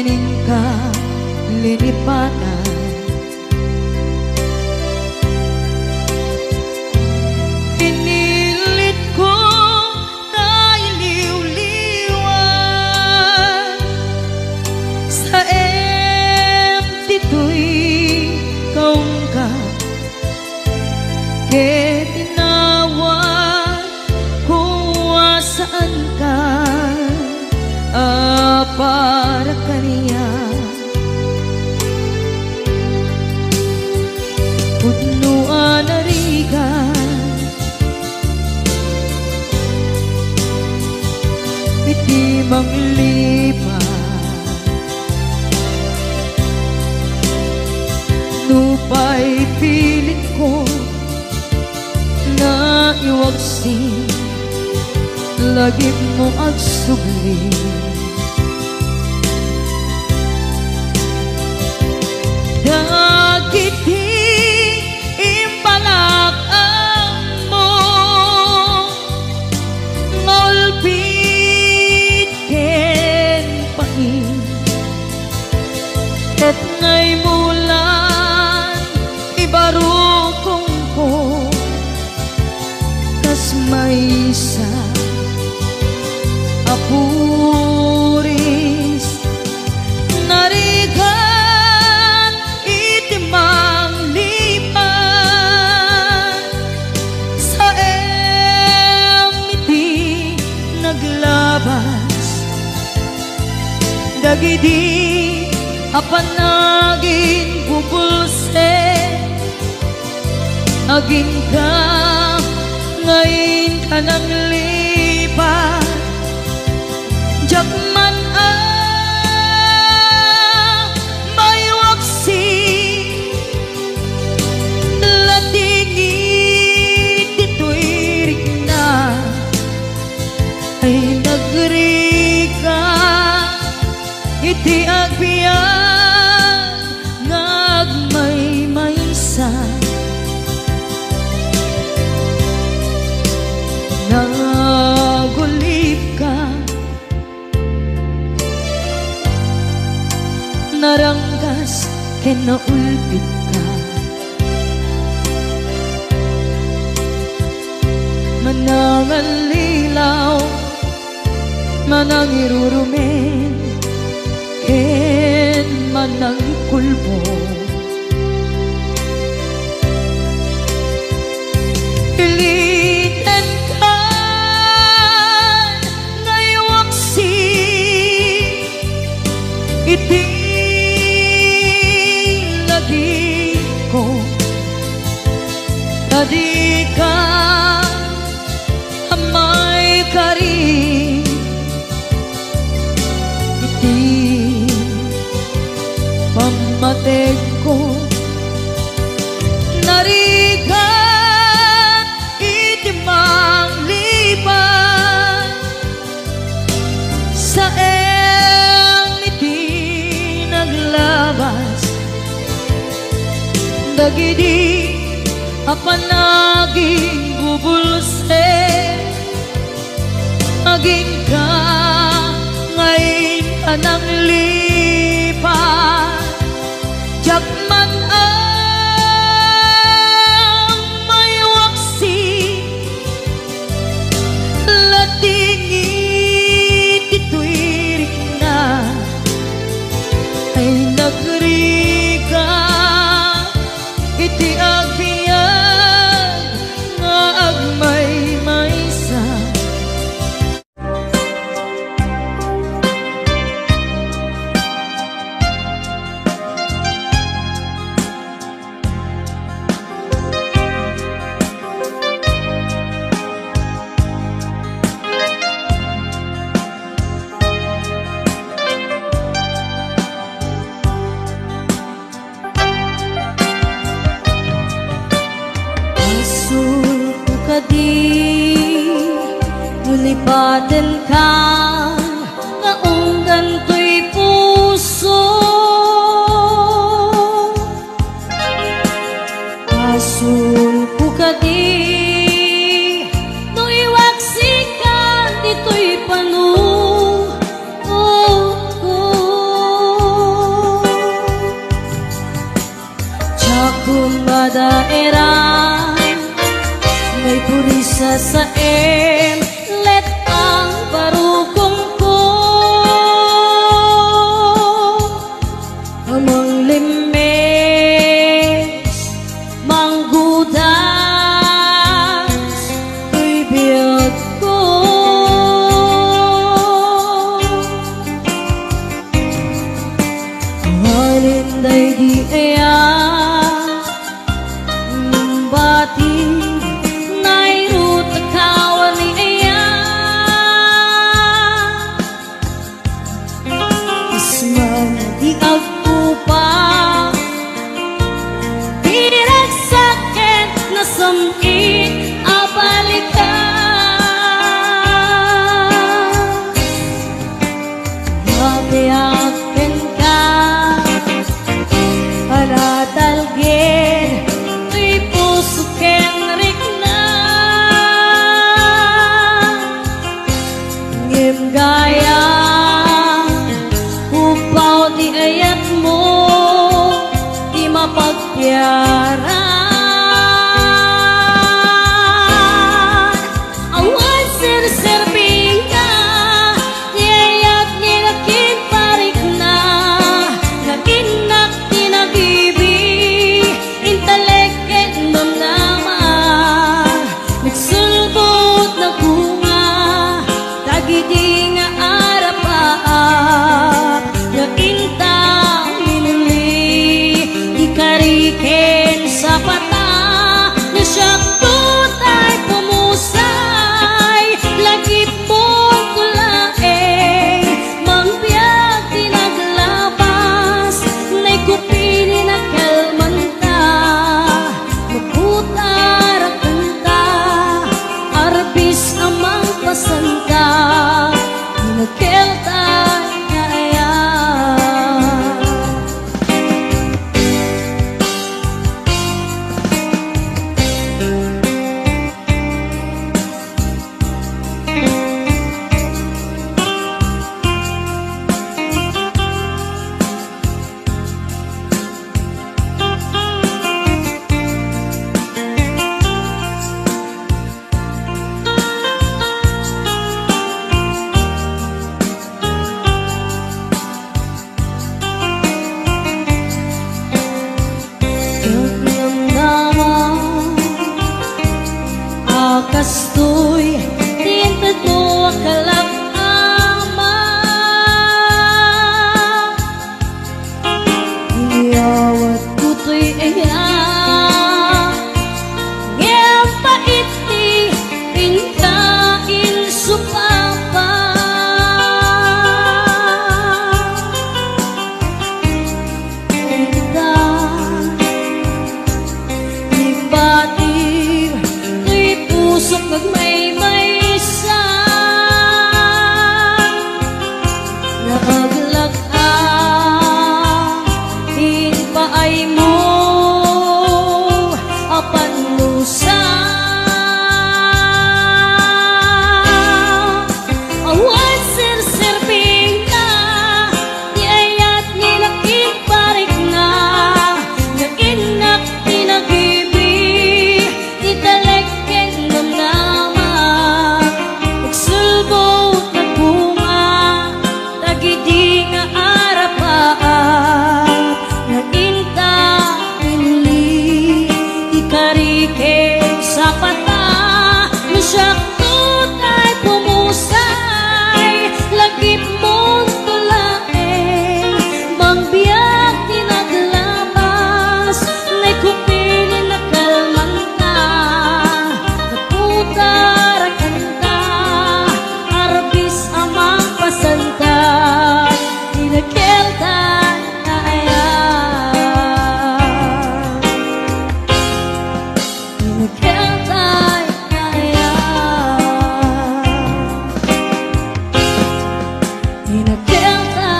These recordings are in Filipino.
kening ka linipatan. Pinilit ko na iliw-liwan sa empty to'y kaong ka. Ke tinawag kung saan ka, para kaniya punuan na rigan iti manglipan nupay pilit ko na iwagsin lagi mo agsugli. Dagiti imbalak mo ngolpit ken pain ket ngay mulan ibarukong ko kas maysa apuris narigan itimang lipan sa emiti naglabas dagidi apanagin bubulse agin ka ngayon ka nang lipan jakman may waksi latingit dito'y rigna ay nagrika iti agbiyan ngagmay maysa nagulip ka naranggas kinaulpit ka manangan lilaw manang irurumen ken manang kulbo piliten ka ngaywaksi iti ko tadi ka amay kari iti pamatek ko narigan iti mangliban sa emiti naglabas dagidi apanaging bubulse aging ka ngayon ka nang lipan jakman may waksi latingit ito'y rigna ay nagrika iti agbiyan nga agmay maysa nulipaten ka nga unggan to'y puso asul ko ka di no iwaksikan dito'y panu daerah may purisa sa let ang parukong ko amang limes manggudas ko'y biyag ko halinday di aya bati nairut kawan ni aya isman di agpupa pinagsakit na samit abalikan mabiyakin ka paradalgin tuy puso ken rikna ngim gaya upaw di ayat mo di mapagyaran awan sir-sirbing na di ayat nilakin parik na nakinak tinagibig inteleket namnaman nagsulbot na bunga tagidi nga arapaap nga intang minuli ikariken sa pata na siyakto tay pumusay lagip mong tulaeng mangbiyak tinaglabas na'y kupili na kalmanta magputar kanta arbis amang pasanta inakelta kaya kastoy tintad mo akalap ama iyawat kutoy iya ngem paiti pinkain supapa kita ibatir pusok nagmay-maysa naaglag in paay mo apan lusa awan sir-sirbing na di ayat nilakin parik na nakinak tinagibig italek nagsulbot na bunga tagidi nga arapaap nga inta pinuli ikariken sa pata nasyakto tay pumusay lagip mong tulaeng mangbiyak tinaglabas na'y kupili na kalmanta naputar kanta arbis amang pasanta inakelta na aya inakelta na aya inakelta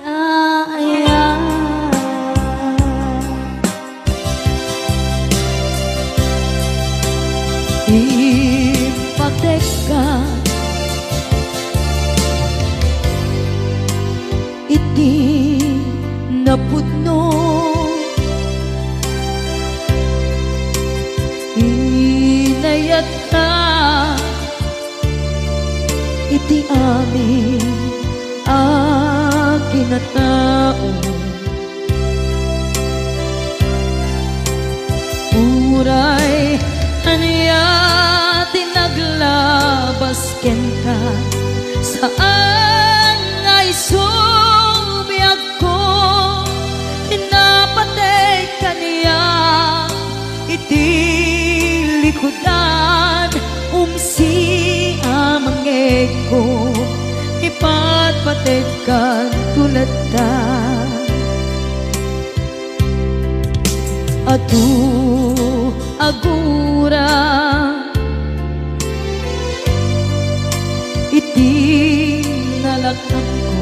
na aya ipagdeka iti napudno inayat ka iti amin akinatao. Uray anya tinaglabas ken ka saan ay subiyag ko tinapatay kaniya iti likodan umsi amangeg ko ipatpatid kan tulad ta adu agura iti nalakang ko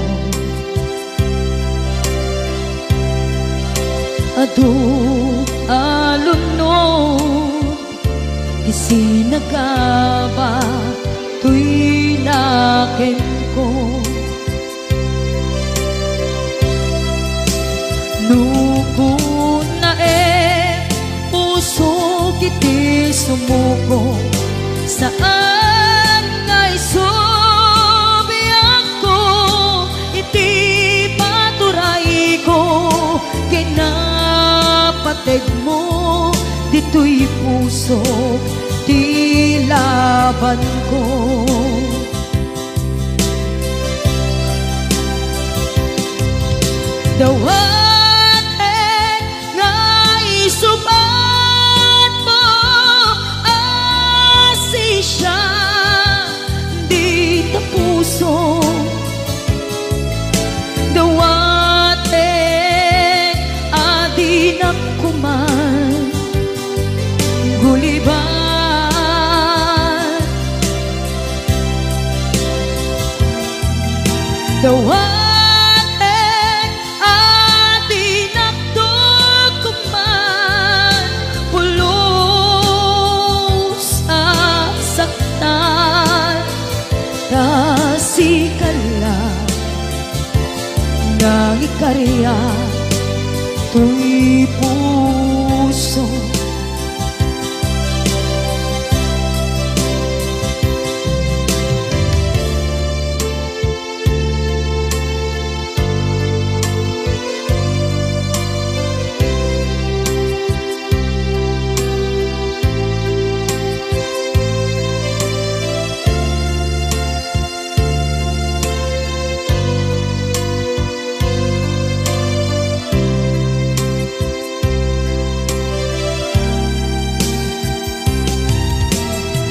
adu alunod isinagaba tuy naken ko nuko na puso kiti sumuko saan ngay subiyag ko iti paturay ko kinapatid mo dito'y puso di laban ko. Dawat nga isubat mo asisya di ta puso dawat adi nakuman guliban dawat nang ikarya tuy puso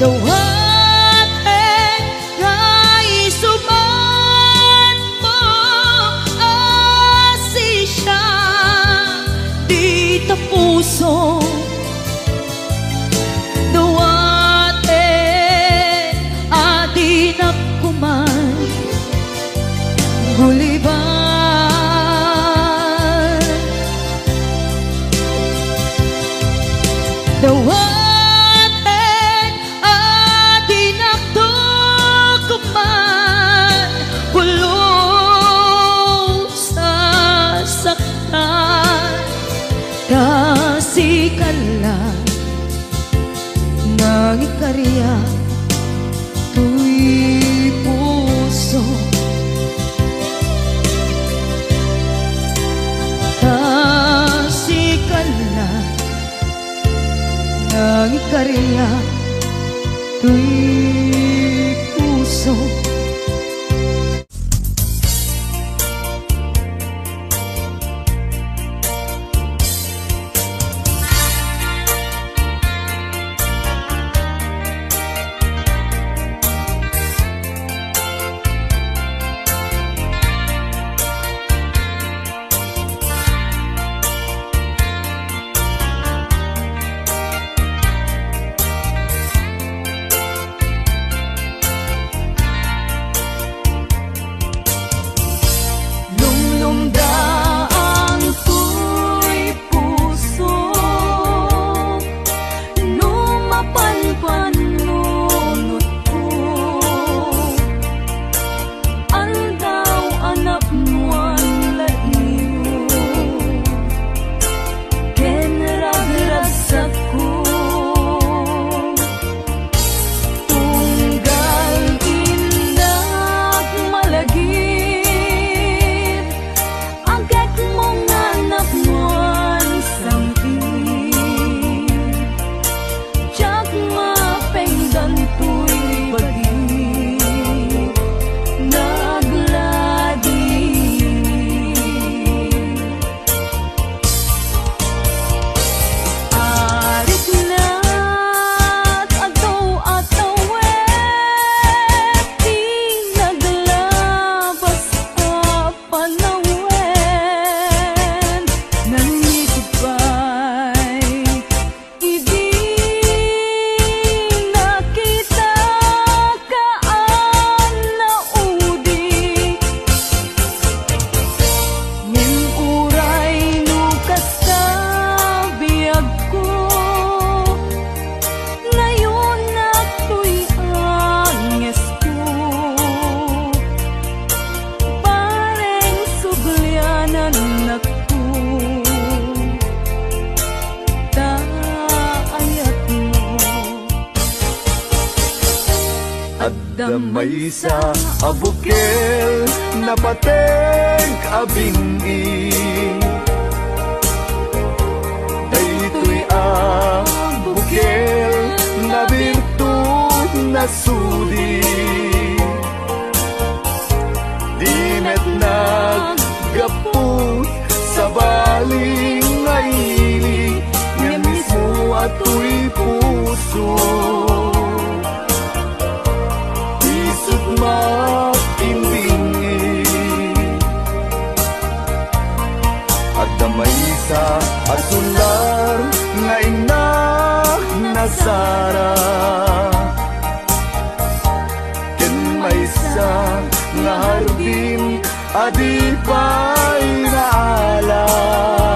dawat nga isubat mo asisya di ta puso dawat adi nakuman guliban dawat kasikala nang ikarya tuy puso kasikala nang ikarya tuy puso. Damay sa abukel na pateg abingi, daytoy abukel na birtud na sudi, dimet naggapot sa baling ngaili, nga mismo ato'y puso. Isut makimbingi, at damay sa asular nga inak na Sara, ken may sa nga hardin adi pa'y naalam.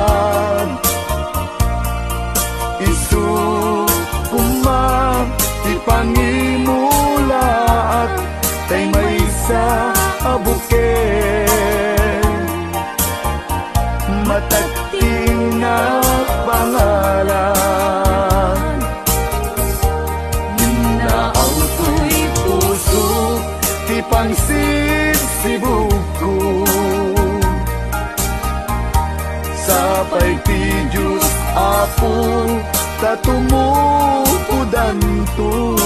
Isu kumang ipangimula at tay may sa abukel, matagting na pangalan. Naaw to'y puso ti pangsid si buko, sapay ti Diyos Apo tatumukudan to.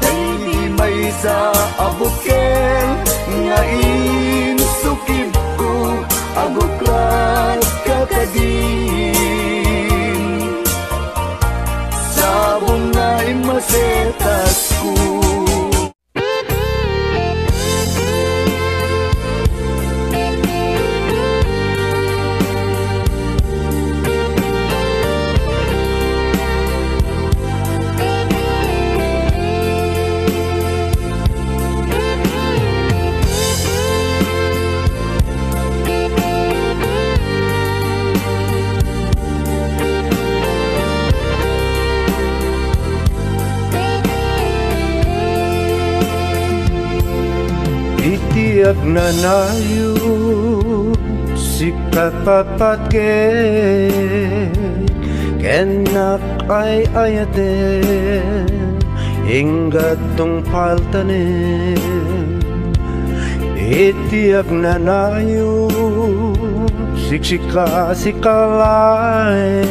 Dahil may sa abukel nga insukib ko, abuklat kakadin, sabong nga imasetas ko. Itiyak na nayo sikat papatke, kenak ay ayate ingat tong paltane. Itiyak na nayo siksika sikalay,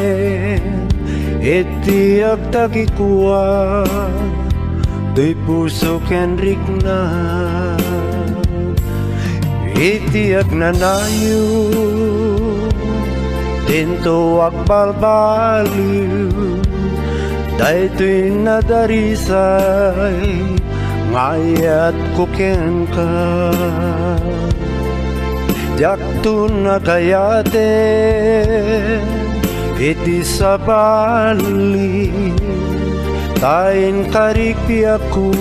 itiyak takikuwa di puso kenrik na. Itiyak na nayo dinto agbalbaliw, daytoy nadarisay ngayat kuken ka. Jakto na kayate iti sabali, tain karikpi ako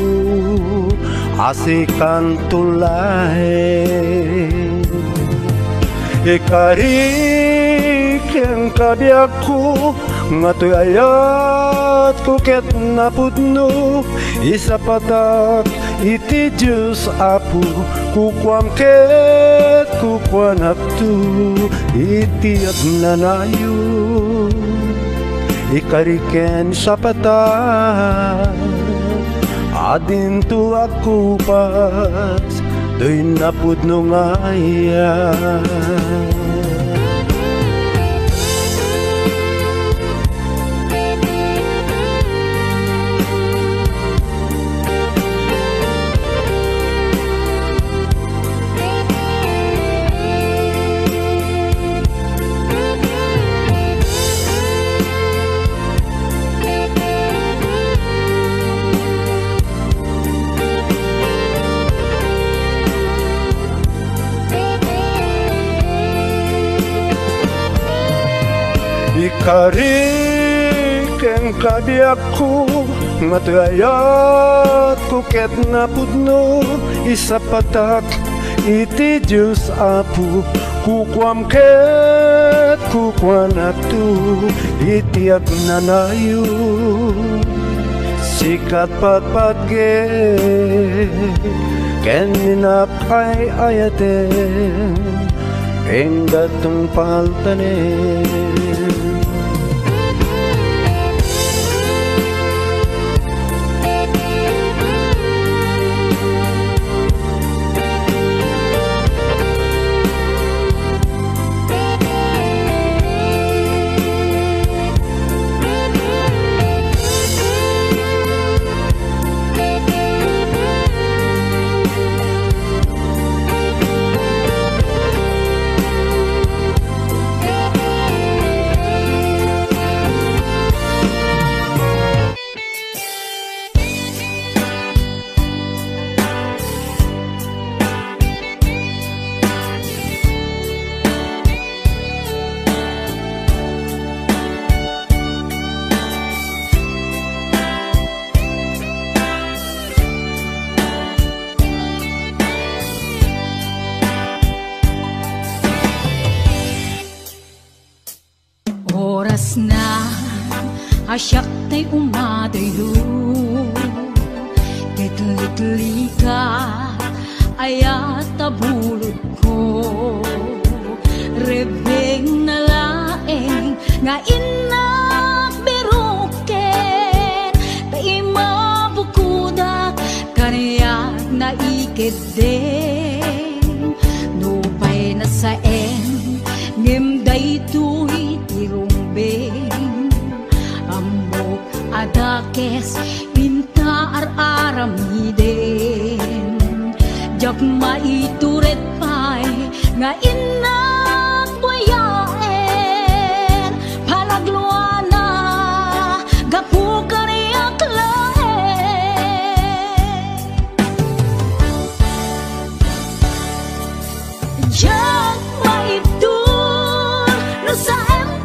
asikan tulay. Ikarik yang kabiyak ko, ngato'y ayat ko ket napudno, isa patak iti Diyos Apo, kukwam ket kukwanak tu, itiyak na nayo. Ikariken sa patak adin tu aku pas doy napudno ngaya. Ikarik ang kabiyak ko, matayat ko ket napudno, isa patak iti Diyos Apo, kukwam ket kukwanak tu, itiyak na nayo. Sikat patpatge ken ninak ay ayate, enggatong paltanen. asyak tay umadayo Ketlik-lik ka ayat tabulod ko Rebeng na laeng nga inak biruken tay mabukudak kaniyak na ikeden nupay na saen ngimday tuy tirumbeng ambok adakes pinta ar-aramiden jak maituret pay nga inak buyaen palagluana gapu kaniyak laen jak maitur no sa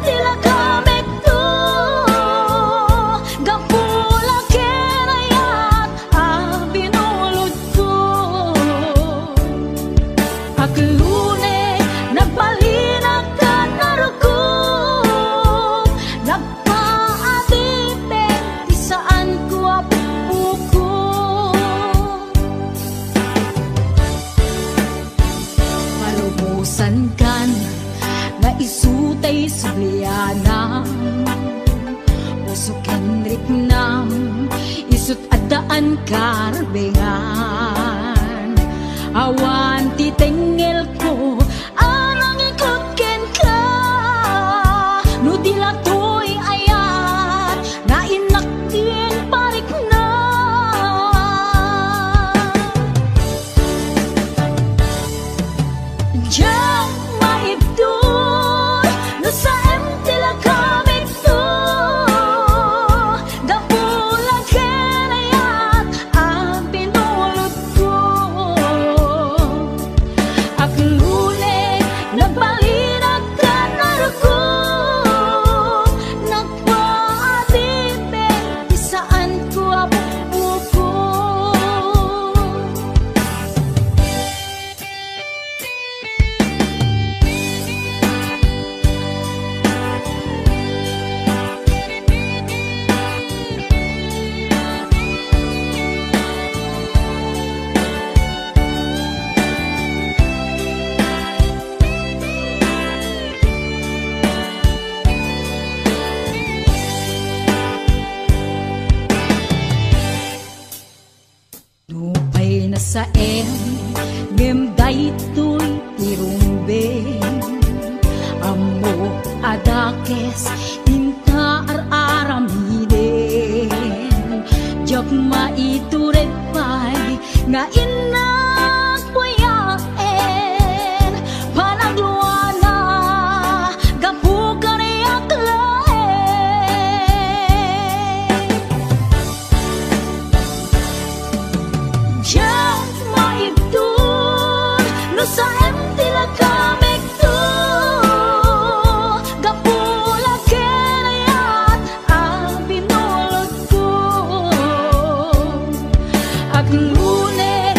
tila kamek to gapula kenayat binulod ko aklune nagpalinag ka naruko nagpaadipen ti saan ko apuko malubusan kan nga isutay sublianam usuken riknam isut adaan karbengan awan titengel ko anang ikot ken ka no dilatoy ayat na inaktin parik na Diyan maibdol no sa tila kamit to gapulang kenayat ang pinulot ko aklune nagbalinag ka naruko nagpaadipen ti saan ko apuko Nupay na sa ngem daytoy tirumbeng amo adakes inta ar-aramiden jak maituret pay nga inak buyaen panagluana gapu kaniyak laen Diyan maibdol no sa tila kamek to gapula kenayat ang binulot ko aklune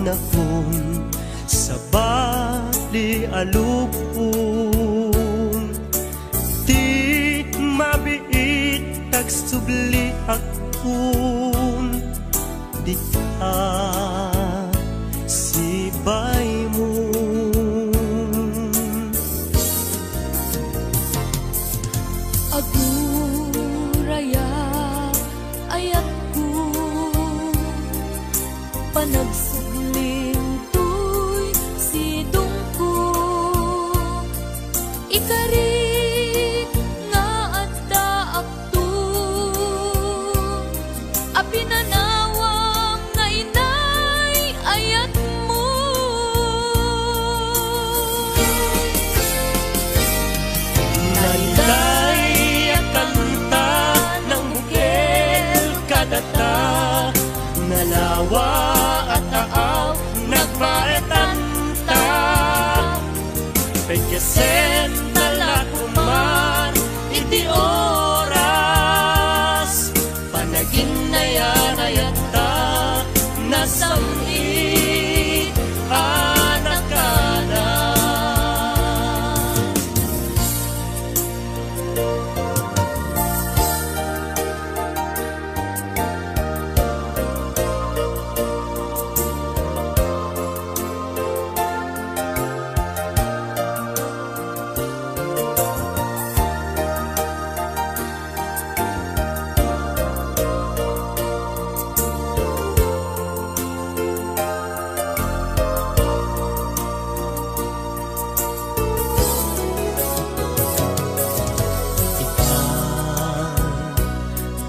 akon sa bali alupon. Di mabiit tagsubli akon, di ka sibay mo. Aguraya ayat ko panagsugling tuy sidong ko ikari nga adda akto apinanawang nga inay ayat mo. Nainay at kanta ng bukel kadata, nalawa at aaw nagpaetanta. Pagkasen nalakuman iti oras, panagin na yan ayata nasamit anak ka na.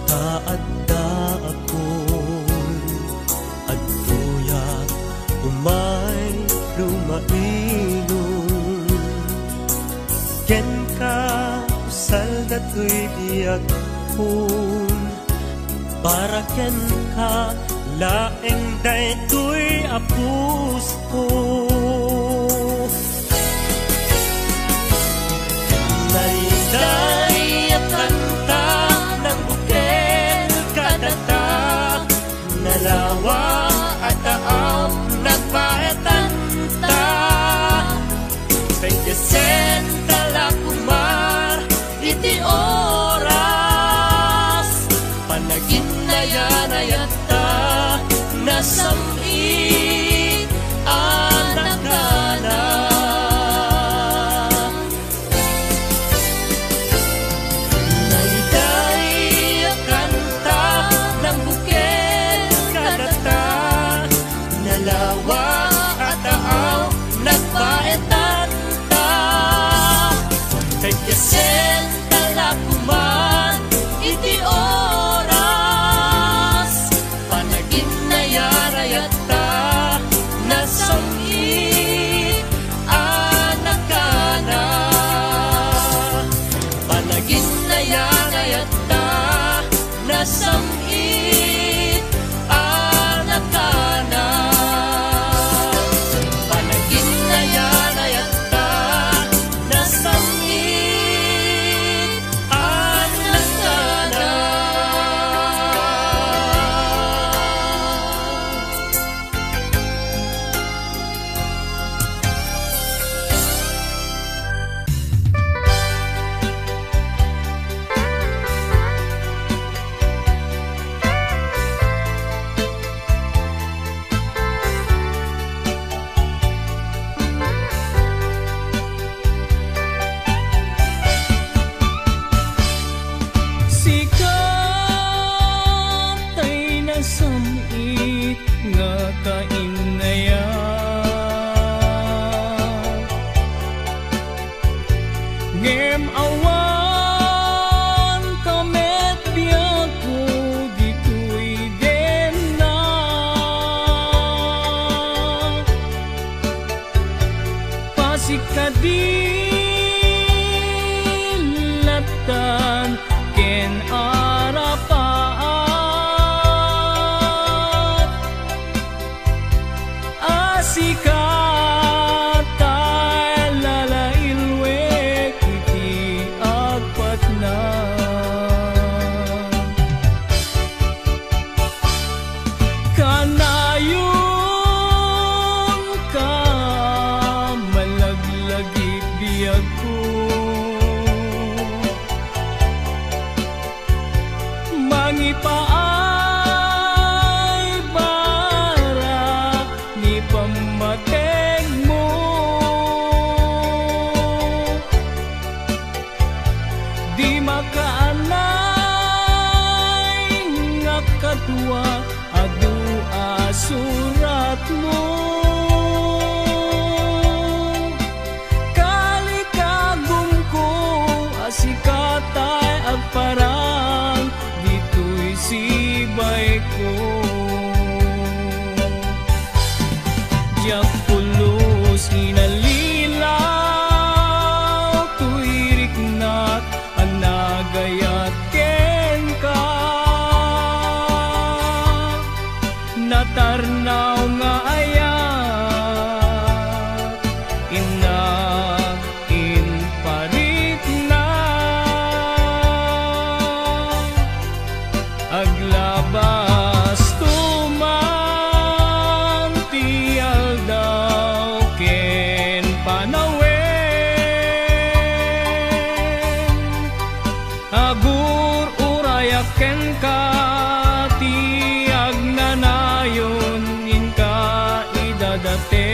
Taadda akon agtuyak umay lumainon, ken ka usal datoy biag kon, para ken ka laeng daytoy apus ko. Nainday at kanta ng bukel kadata, nalawa at aaw nagpaetanta. Pagkasen talakumar iti oras, panagin na yan ayata nasamit anak mangipaay bara ni pamateg mo. Di makaanay nga kadwa adu asurat mo. Kalikagum ko asikatay agparang dito'y sibay ko. Diyak pulos inalilaw tuirik nat anagayat ken ka. Natarnaw nga ayat inag inparit na aglabas tumang tial daw ken panawen. Agur urayak ken ka tiag nanayon inka idadate.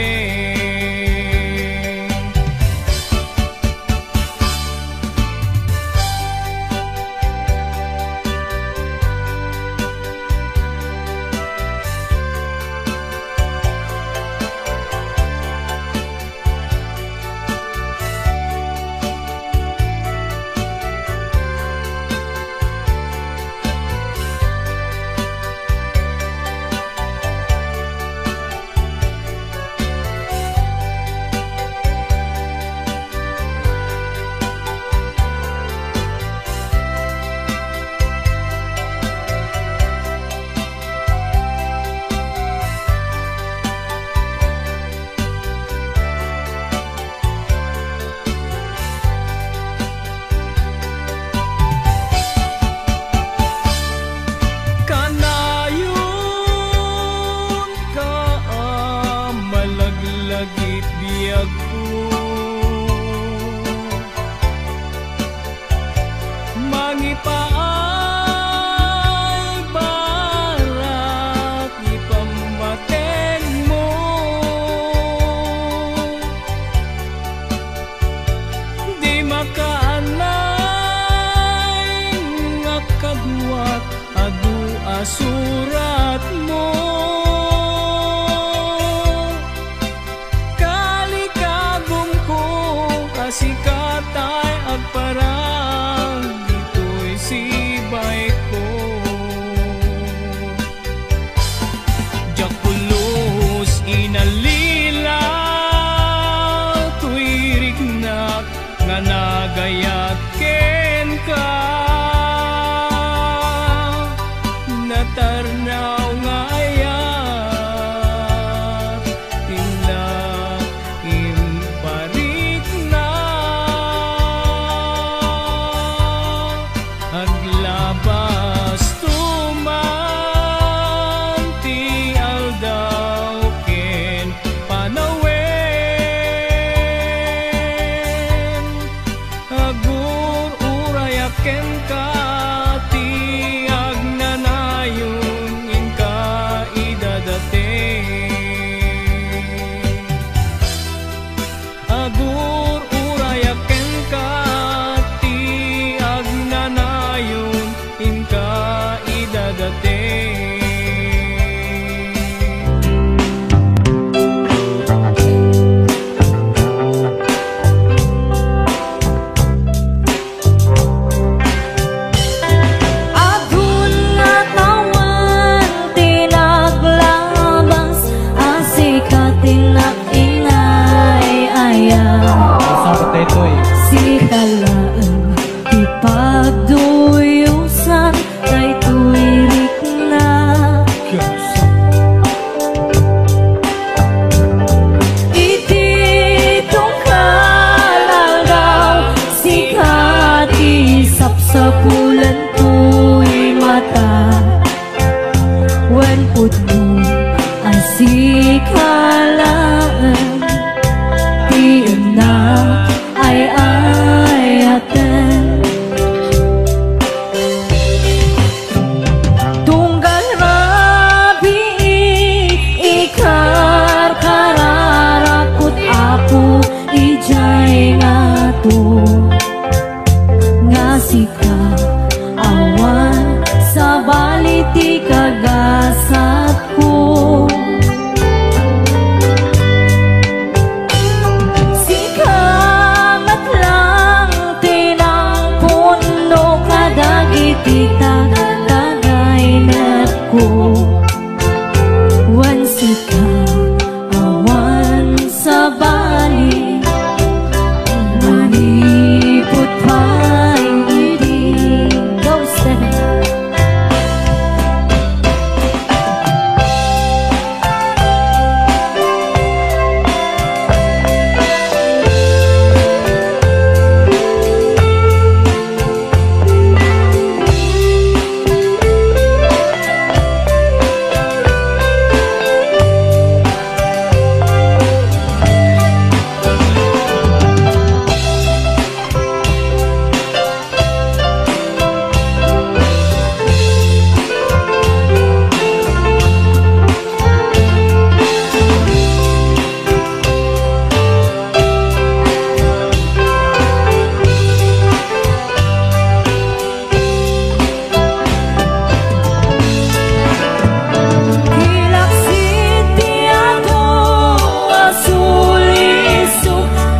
Kanayon ka malaglagit biyag ko. Mangipaay barak ipamateg mo. Di makaanay nga kadwat adu asurat mo. Kalikagum ko kasikatay agparang dito'y sibay ko. Diyak pulos inalilaw tuirik nak nga nagayat ken ka. Natarnaw nga ayat tindak imparit na aglabas tumang tial daw ken panawen. Agur urayak ken ka tiag nanayon ti kagasat ko. Sikamat lang tinangpuno kadagiti tagainat ko. Wan sika awan sa bali manipot pa'y hindi. Go, Stephen.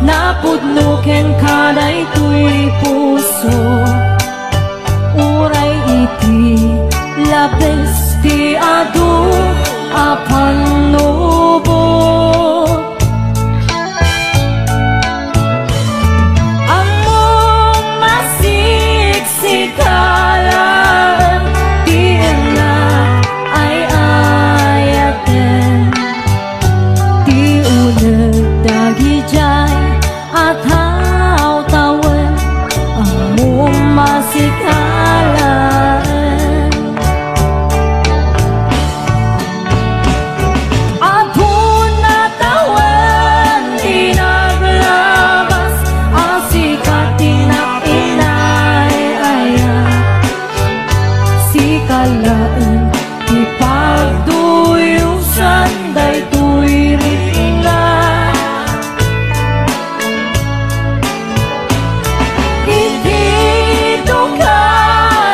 Napudnuken kaday tuy puso, uray iti labes ti adu apan nubo. Among masiksikalan di na ay ayaten, di unag dagi jay at haw-tawan among masikalan. At natawan di naglabas ang sikat tinag-inay-aya. Sikalaan ipagduyusan day tuy ringan. Dito ka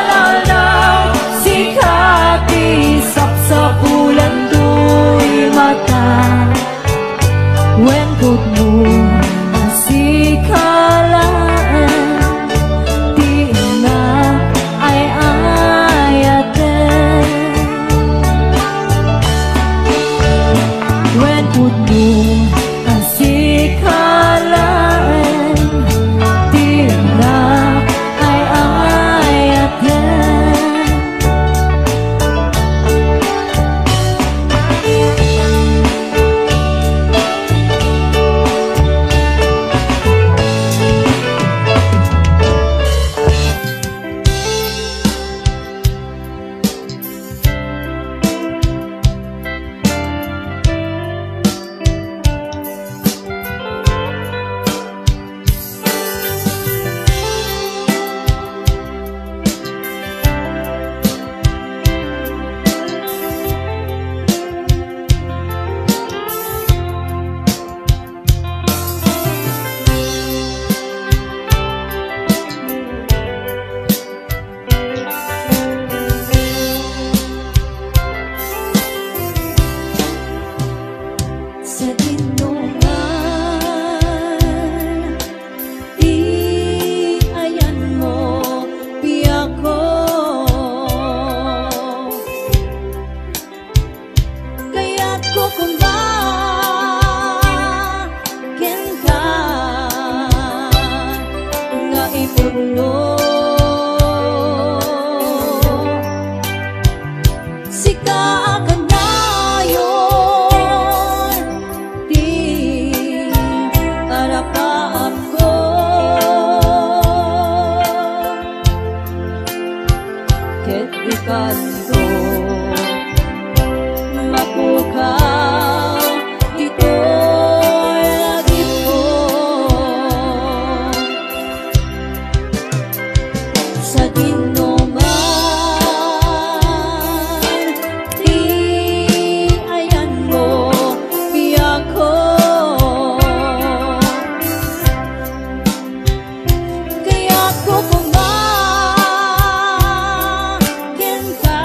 lalaw sikat isap sa bulan tuy mata. When good mo ang sikalaan di na ay ayaten. When good mo ang sikalaan di na ay ayaten. Sa tinungan, iayan mo biyak ko. Kaya't ko kumbakin ka nga ipuno. Sika kanto mapukaw dito lagi po sa dinuman di ayan mo biyak ko. Kaya ko kumakin ka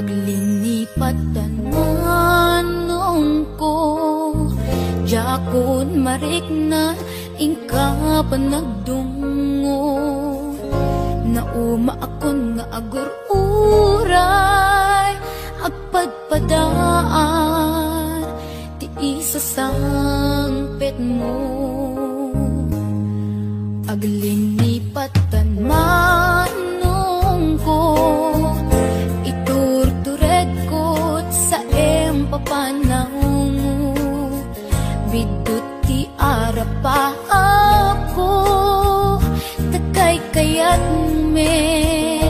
Aglinipatan manong ko, jakon marik na ingka panagdungo. Nauma akon nga agur-uray, agpadpadaan, ti isa sangpet mo. Aglinipatan manong ko, iturtured ko sa empapanang mo. Bidut ti arapa ako, takay kayat me,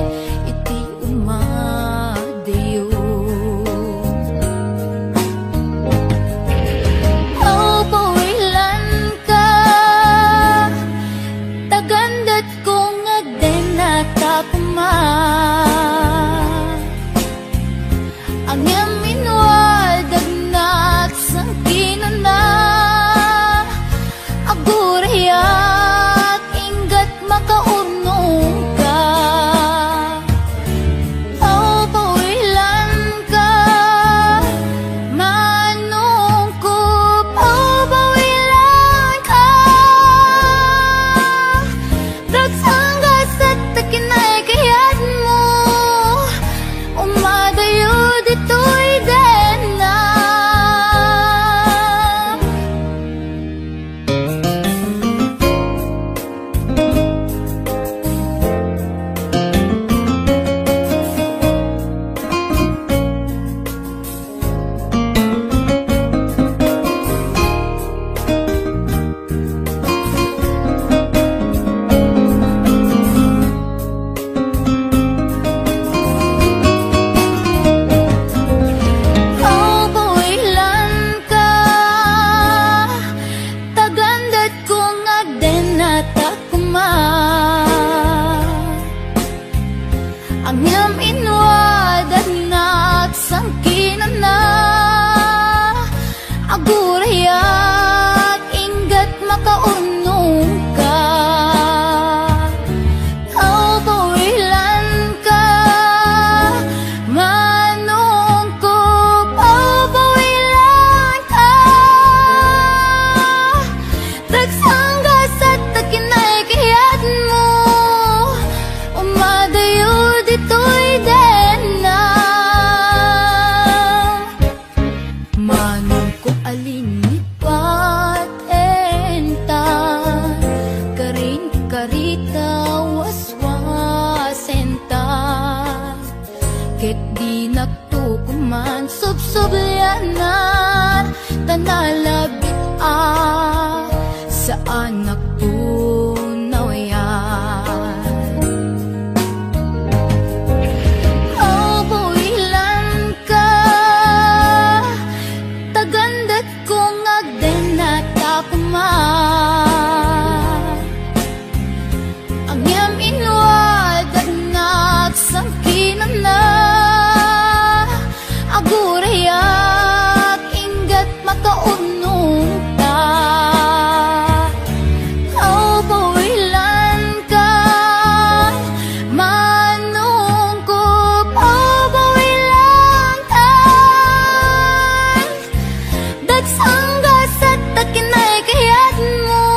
iti umadayo. Aw, pawilan ka, tagandat kong agden na tapuma. Ang yaminwal dagnat sang kinana, agurayak inggat makaunong ka. Aw, pawilan ka, manong ko. Aw, pawilan ka, dagsanggas at takinay kayat mo, umadayo dito'y den na. Aw, pawilan ka, tagandat kong agden na takuma. Ang yam inwadag nagsang kinana, agurayak inggat makaunong ka. Aw, pawilan ka, manong ko. Aw, pawilan ka, dagsanggas at takinay kayat mo, umadayo dito'y den na. Manong ko alinipat enta, karin karita waswasenta. Ket di nagtukuman subsubyanan, tanalabit sa anak tunaw yan. Aw, pawilan ka, tagandat kong agden na tapuma. Ang yam inwadag nagsang kinana, agurayak inggat makaunong ka. Aw, pawilan ka, manong ko. Aw, pawilan ka, dagsanggas at takinay kayat mo.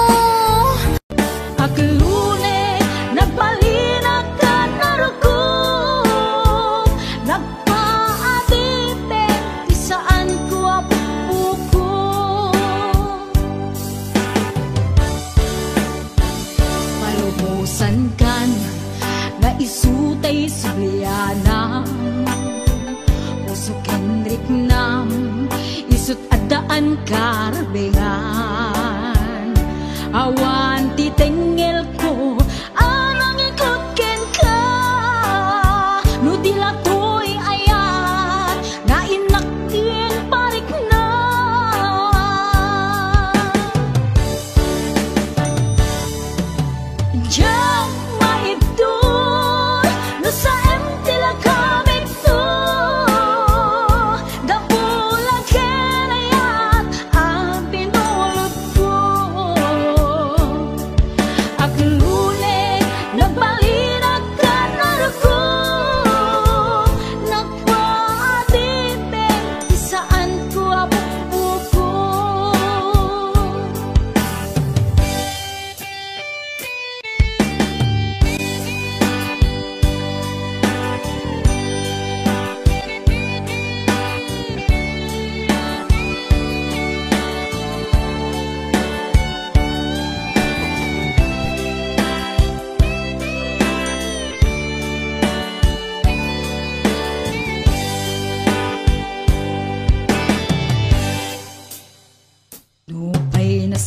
Aglune, nagbalinag ka narugog, nagpaadite, isaan ko apuko. Palumusan kan, na isutay sulianam, usok Henrik nam, isut adaan karbengan. Awan ti tengel ko, anang ikot ken ka, no dila to'y ayan, na inaktin parik na. Diyan maibdol, no sa emtila kamig to, dapulang kenayat, ang Pinoy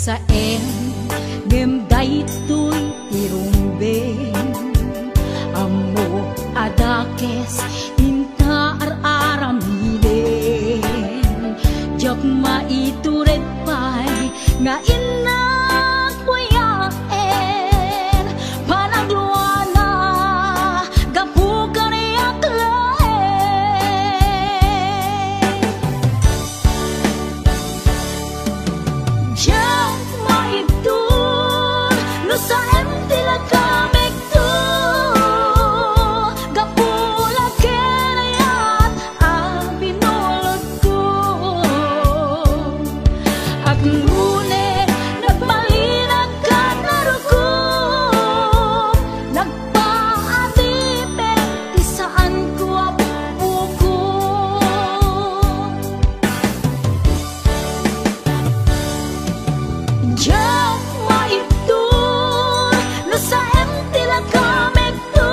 sa en ngem daytoy irumbeng amo adakes inta ar-aramilen jak maituret pay nga inak wayaen panagluana gapu kaniyak laen jak maibdul no sa empty la kamik to gapula kenayat abinulot ko at ngune nagmalinag ka naruko nagpaatipe di saan ko apuko jak maibdul no sa empty la kamik to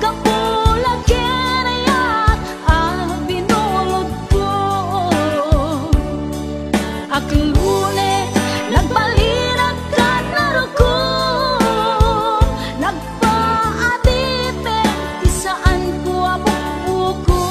gapula kenayat abinulot ko aklune nagbalinag ka naruko nagpaatipe di saan ko apuko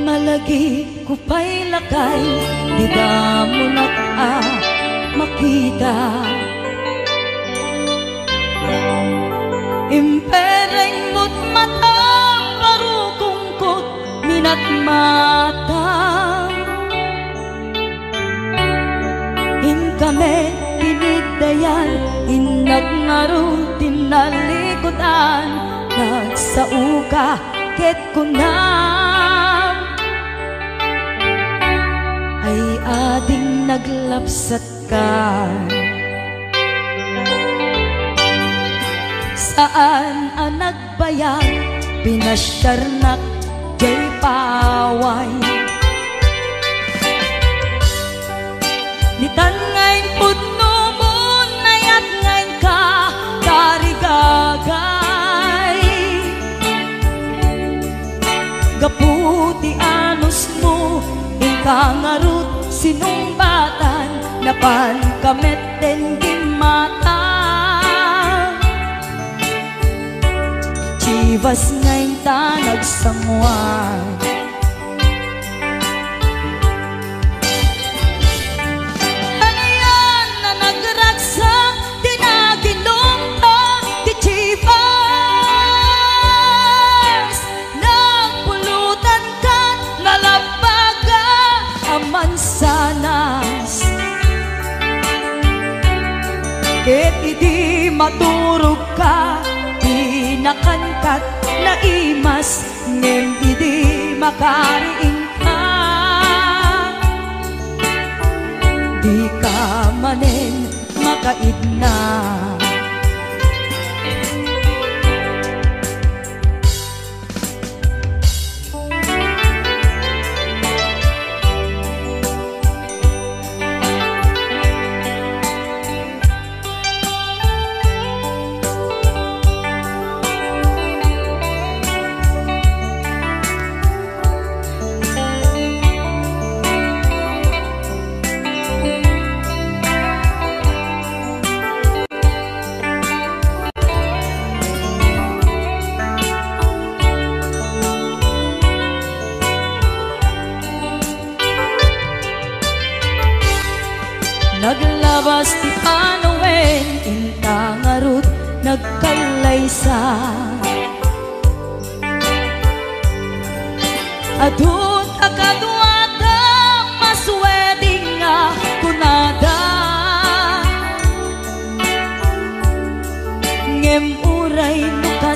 malagi ko pa'y lakay di mo makita impereng mo't matang parukungkot minat mata in kami pinigdayan inag ngarong tinalikutan nagsauka ket kunam ay ading naglapsat ka saan ang nagbayag pinasyarnak jay paway nitan ngayon putno mo nayat ngayon ka karigagay gaputi anos mo kangarut sinumbatan napan kamet den gimata chivas ngayon ta nagsangwan halayan na nagragsak tinaginom ta ti chivas nagpulutan ka nalabaga mansanas ket idi maturog ka pinakankat na imas ngem idi makariing ka di ka manen makaidna naglabas ti panawen inta ngarut nagkalaysa adun akadwada masweding nga kunada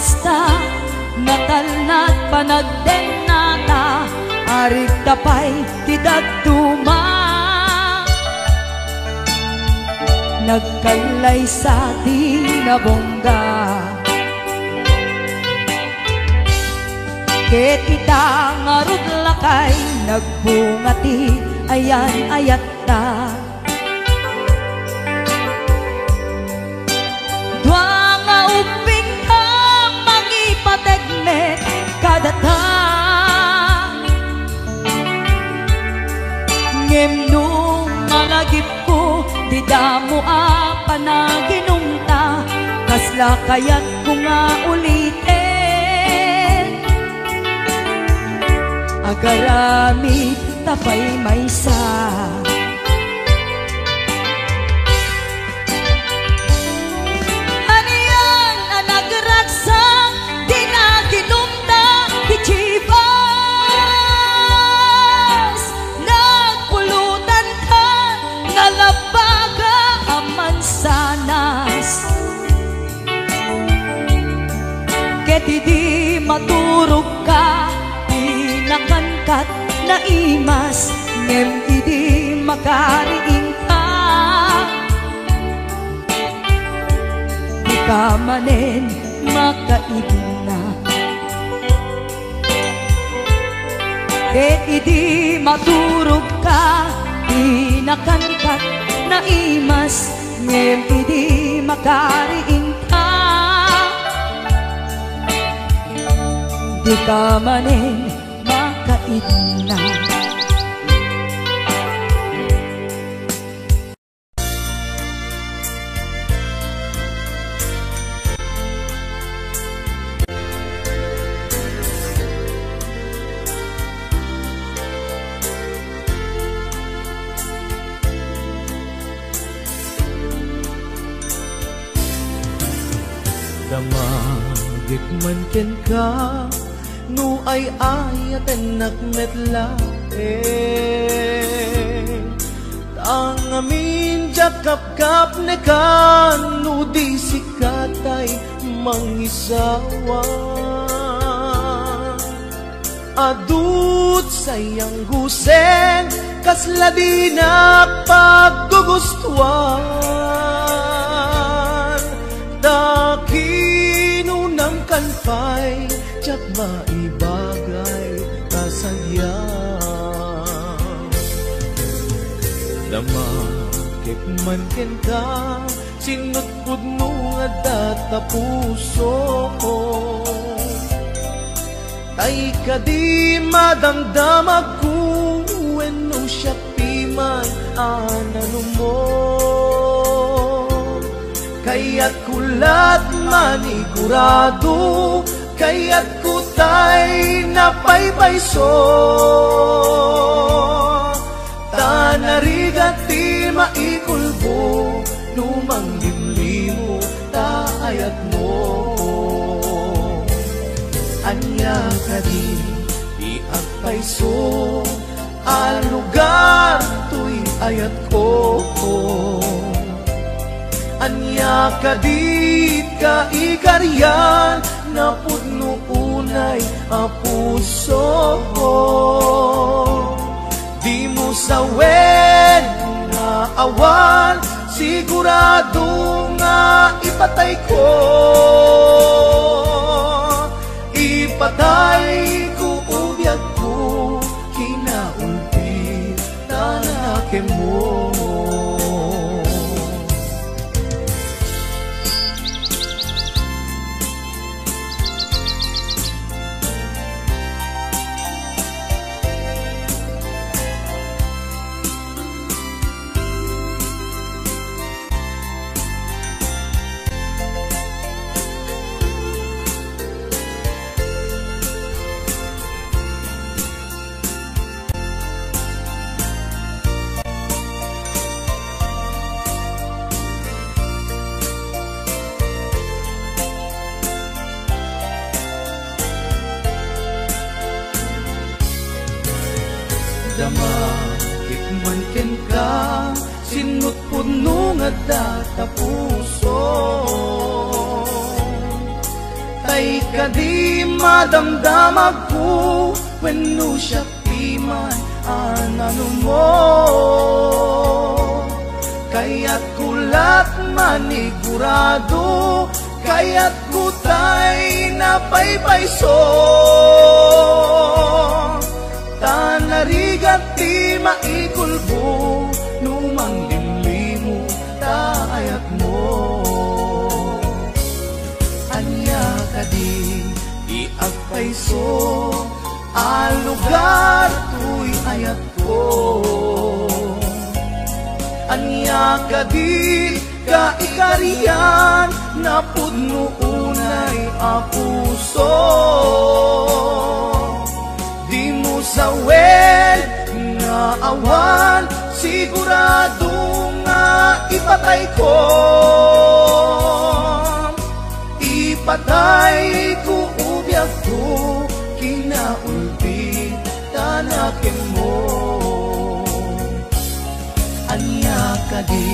basta natalnat panagden nata arig tapay ti daduma nagkalay sa tinabongga ket ita ngarud lakay nagbungati ayan ayat ta dua nga uping ka mangipategnet kadata ngem nung malagip ko di damo a panaginumta kasla kayat ko nga ulitin agarami tapay maysa aniyang anagragsak di na ginumda di chibas nagpulutan ka nalabaga aman sanas ket di maturog ka nakankat na imas ngem idi makariing ka di ka manen makaibna ket idi maturog ka di nakankat na imas ngem idi makariing ka di ka manen kaitna damagit man ken ka nu ay ayaten nakmetla tang amin jakap kap ne kan nu di sikatay mangisawa adut sayang gusen kasla di na paggugustuhan dakinunang kalpay jak maibagay kasadya damakit man ken ka sinutpud mo nga data puso tay ka di madamdamag ko wenno siya piman anano mo kaya't kulat manigurado kaya't kutay napaypayso tanarigat ti maikulbo lumang limlimo taayat mo anya ka di di agpayso al lugar tuy ayat ko anya ka di ka ikaryan na pudno unay a puso di mo sawen na awan sigurado nga ipatay ko ipatay ko ubiyag ko kinaulpi tanake mo damakit man ken ka sinut puno nga data puso Kay kadi madamdamag ko wenno siya piman anano mo. Kaya't kulat manigurado, kaya't kutay napaypayso. Tanarigat ti maikulbo, numang limlimo tayat mo. Anya kadi iagpayso, al lugar tuy ayat ko. Anya kadit ka ikarian na pudno unay apuso. Di mo sawel nga awan, sigurado nga ipatay ko. Ipatay ko ubyak ko, kinaulpi tanakin mo. Anya kadi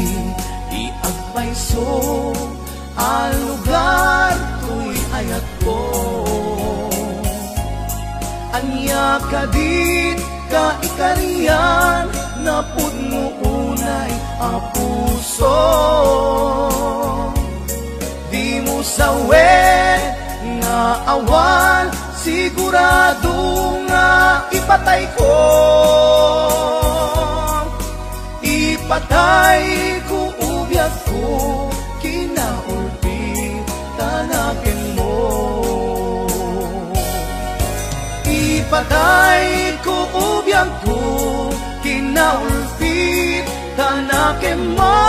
iagpayso, al lugar tuy ayat ko. Anya kadit ka ikarian na pudno unay apuso. Di mo sawen nga awan, sigurado nga ipatay ko. Ipatay ko ubyak ko, kinaulpi tanakin mo. Ipatay ko ubyak ko, kinaulpi tanakin mo.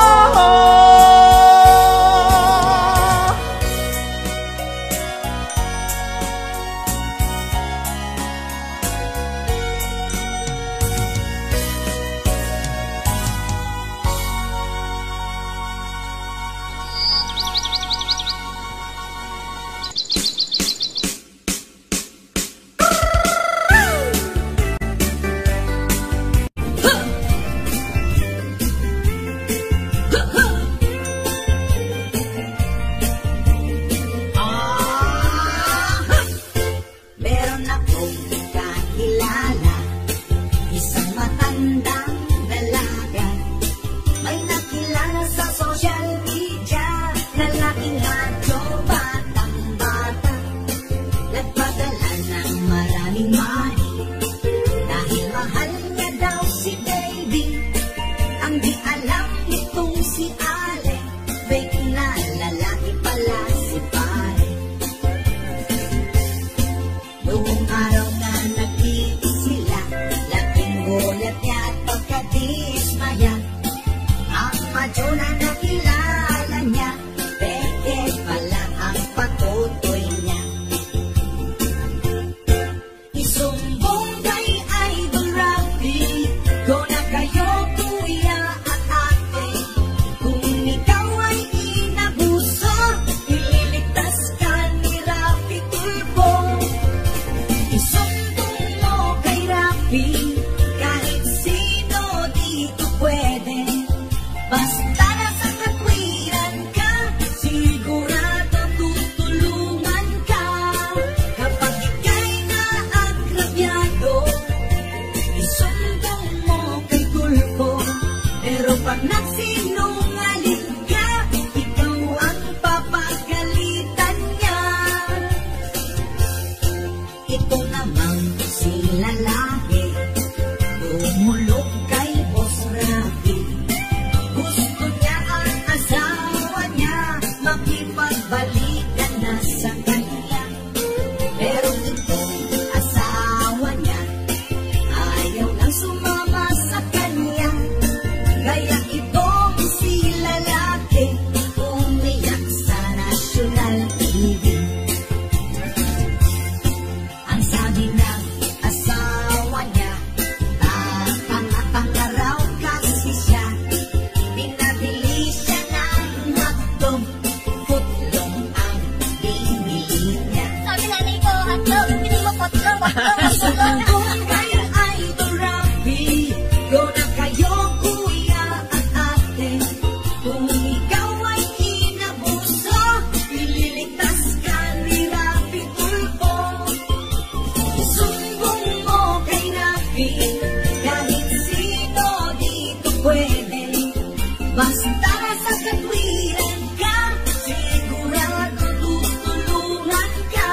Basta sa katwiran ka, sigurado tutulungan ka.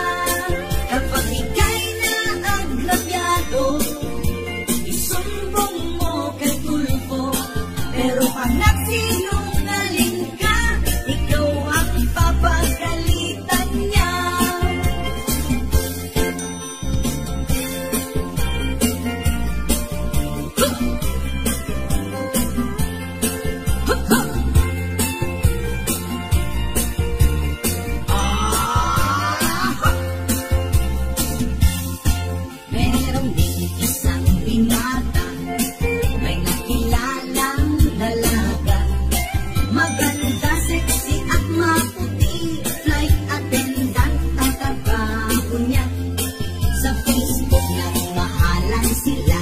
Kapag ika'y naagrabyado, isumbong mo kay Tulfo. Pero pag nagsinungaling ka, ikaw ang papagalitan niya. Merong din isang binata, may nakilalang dalaga. Maganda, sexy at maputi, flight attendant ang trabaho niya. Sa Facebook nagmahalan sila,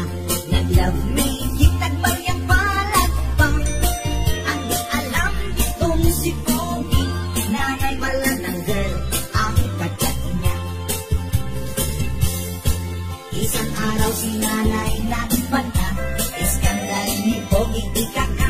nag-love making, nagbaryang palagpang. Ang di alam itong si Pogi, nanay pala ng girl ang kagat niya. Isang araw si nanay nagpata, iskandal ni Pogi, ikaka